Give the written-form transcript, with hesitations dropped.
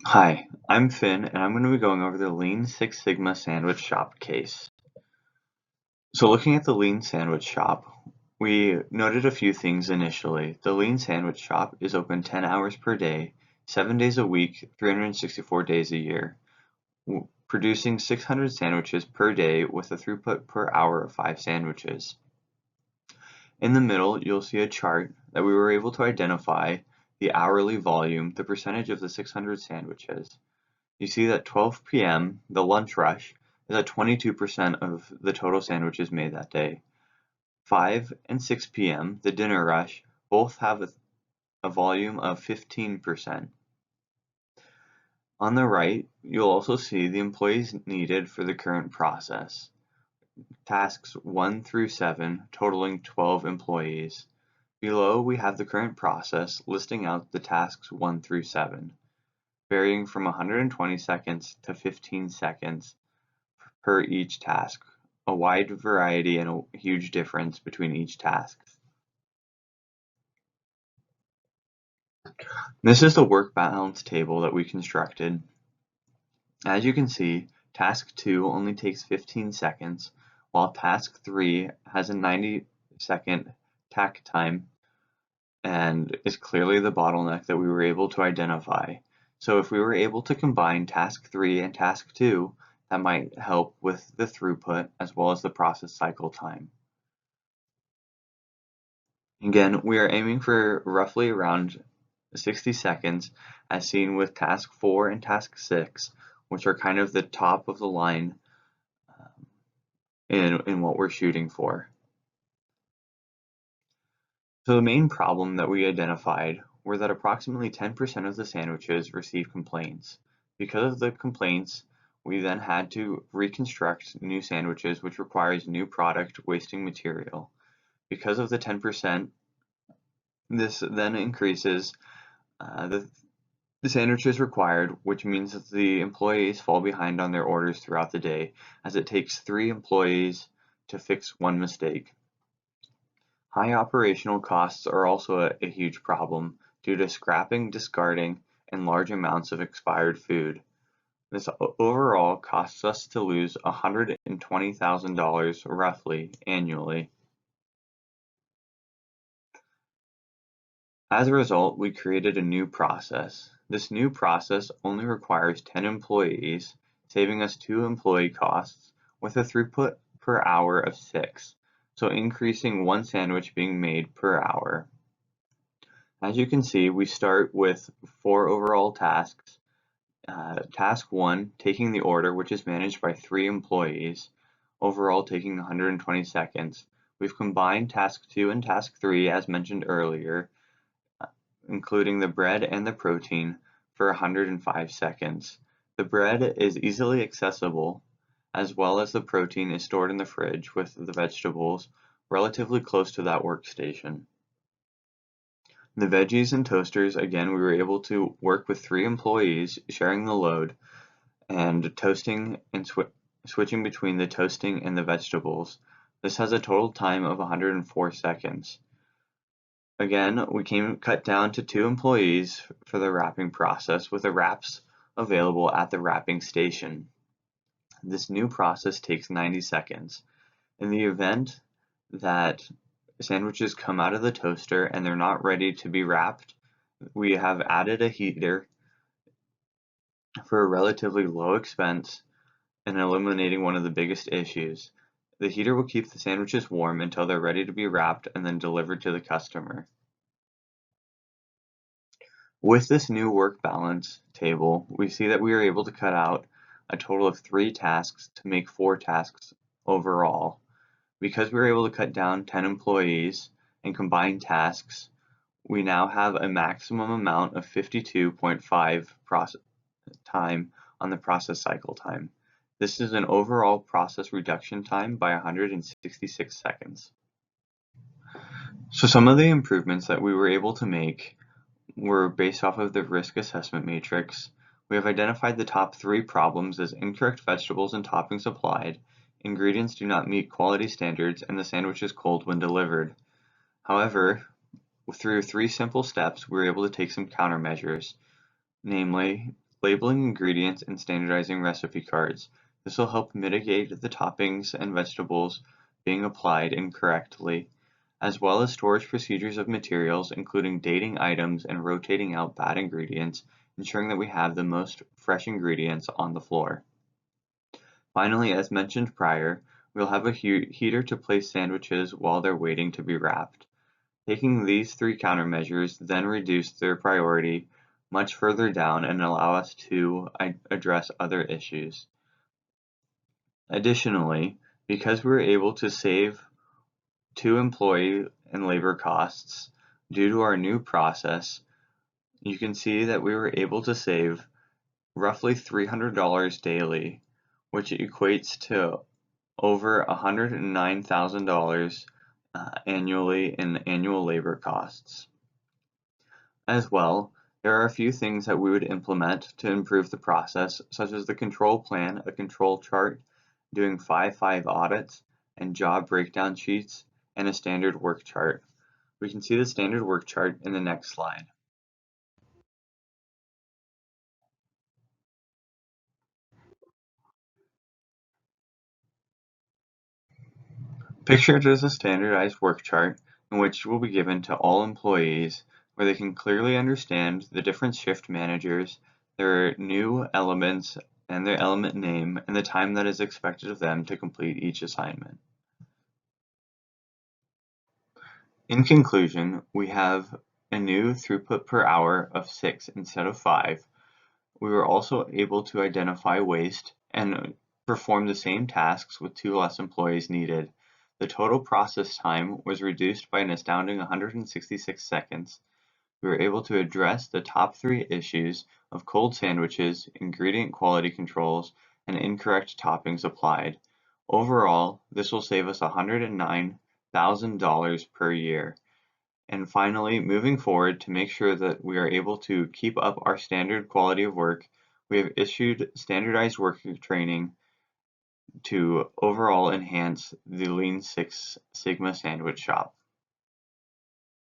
Hi, I'm Finn, and I'm going to be going over the Lean Six Sigma Sandwich Shop case. So looking at the Lean Sandwich Shop, we noted a few things initially. The Lean Sandwich Shop is open 10 hours per day, 7 days a week, 364 days a year, producing 600 sandwiches per day with a throughput per hour of 5 sandwiches. In the middle, you'll see a chart that we were able to identify the hourly volume, the percentage of the 600 sandwiches. You see that 12 p.m., the lunch rush, is at 22% of the total sandwiches made that day. 5 and 6 p.m., the dinner rush, both have a volume of 15%. On the right, you'll also see the employees needed for the current process. Tasks 1 through 7, totaling 12 employees. Below, we have the current process listing out the tasks 1 through 7, varying from 120 seconds to 15 seconds per each task, a wide variety and a huge difference between each task. This is the work balance table that we constructed. As you can see, task 2 only takes 15 seconds, while task 3 has a 90-second tack time and is clearly the bottleneck that we were able to identify. So if we were able to combine task 3 and task 2, that might help with the throughput as well as the process cycle time. Again, we are aiming for roughly around 60 seconds as seen with task 4 and task 6, which are kind of the top of the line in what we're shooting for. So the main problem that we identified were that approximately 10% of the sandwiches received complaints. Because of the complaints, we then had to reconstruct new sandwiches, which requires new product wasting material. Because of the 10%, this then increases the sandwiches required, which means that the employees fall behind on their orders throughout the day, as it takes 3 employees to fix one mistake. High operational costs are also a huge problem due to scrapping, discarding, and large amounts of expired food. This overall costs us to lose $120,000 roughly annually. As a result, we created a new process. This new process only requires 10 employees, saving us 2 employee costs with a throughput per hour of 6, so increasing 1 sandwich being made per hour. As you can see, we start with 4 overall tasks. Task 1, taking the order, which is managed by 3 employees, overall taking 120 seconds. We've combined task 2 and task 3 as mentioned earlier, including the bread and the protein, for 105 seconds. The bread is easily accessible, as well as the protein is stored in the fridge with the vegetables relatively close to that workstation. The veggies and toasters, again, we were able to work with 3 employees sharing the load and toasting and switching between the toasting and the vegetables. This has a total time of 104 seconds. Again, we cut down to 2 employees for the wrapping process with the wraps available at the wrapping station. This new process takes 90 seconds. In the event that sandwiches come out of the toaster and they're not ready to be wrapped, we have added a heater for a relatively low expense and eliminating one of the biggest issues. The heater will keep the sandwiches warm until they're ready to be wrapped and then delivered to the customer. With this new work balance table, we see that we are able to cut out a total of 3 tasks to make 4 tasks overall. Because we were able to cut down 10 employees and combine tasks, we now have a maximum amount of 52.5 time on the process cycle time. This is an overall process reduction time by 166 seconds. So some of the improvements that we were able to make were based off of the risk assessment matrix. We have identified the top 3 problems as incorrect vegetables and toppings applied, ingredients do not meet quality standards, and the sandwich is cold when delivered. However, through 3 simple steps, we were able to take some countermeasures, namely labeling ingredients and standardizing recipe cards. This will help mitigate the toppings and vegetables being applied incorrectly, as well as storage procedures of materials, including dating items and rotating out bad ingredients, ensuring that we have the most fresh ingredients on the floor. Finally, as mentioned prior, we'll have a heater to place sandwiches while they're waiting to be wrapped. Taking these three countermeasures then reduce their priority much further down and allow us to address other issues. Additionally, because we were able to save 2 employee and labor costs due to our new process, you can see that we were able to save roughly $300 daily, which equates to over $109,000 annually in annual labor costs. As well, there are a few things that we would implement to improve the process, such as the control plan, a control chart, doing 5-5 audits, and job breakdown sheets, and a standard work chart. We can see the standard work chart in the next slide. Pictured is a standardized work chart in which will be given to all employees where they can clearly understand the different shift managers, their new elements, and their element name, and the time that is expected of them to complete each assignment. In conclusion, we have a new throughput per hour of 6 instead of 5. We were also able to identify waste and perform the same tasks with 2 less employees needed. The total process time was reduced by an astounding 166 seconds. We were able to address the top 3 issues of cold sandwiches, ingredient quality controls, and incorrect toppings applied. Overall, this will save us $109,000 per year. And finally, moving forward to make sure that we are able to keep up our standard quality of work, we have issued standardized worker training to overall enhance the Lean Six Sigma sandwich shop.